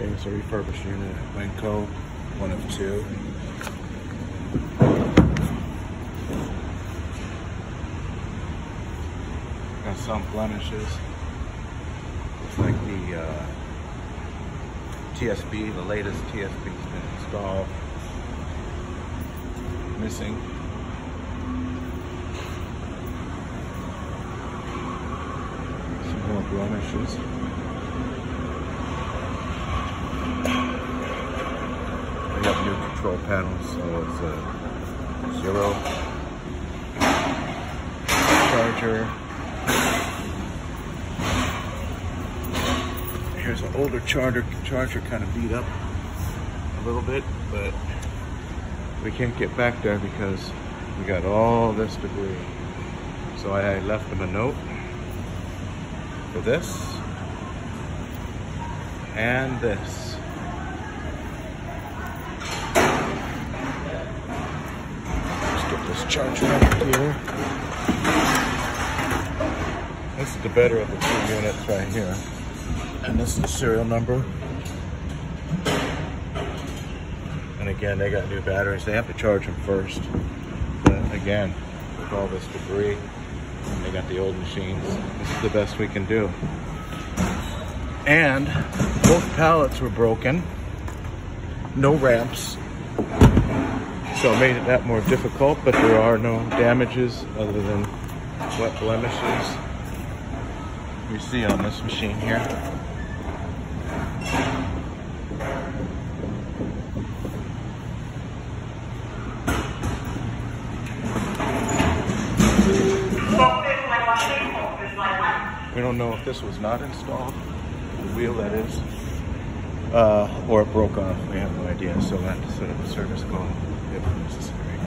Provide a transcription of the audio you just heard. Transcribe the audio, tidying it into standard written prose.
Okay, it's a refurbished unit at Winco, one of two. Got some blemishes. Looks like the TSB, the latest TSB has been installed. Missing. Some more blemishes. We have new control panels, so it's a 0 charger. Here's an older charger kind of beat up a little bit, but we can't get back there because we got all this debris. So I left them a note for this and this. Let's get this charger up here. This is the better of the two units right here. And this is the serial number. And again, they got new batteries. They have to charge them first. But again, with all this debris, and they got the old machines, this is the best we can do. And both pallets were broken. No ramps. So it made it that more difficult, but there are no damages other than wet blemishes you see on this machine here. We don't know if this was not installed, the wheel that is, or it broke off. We have no idea, so we'll have to set up a service call if necessary.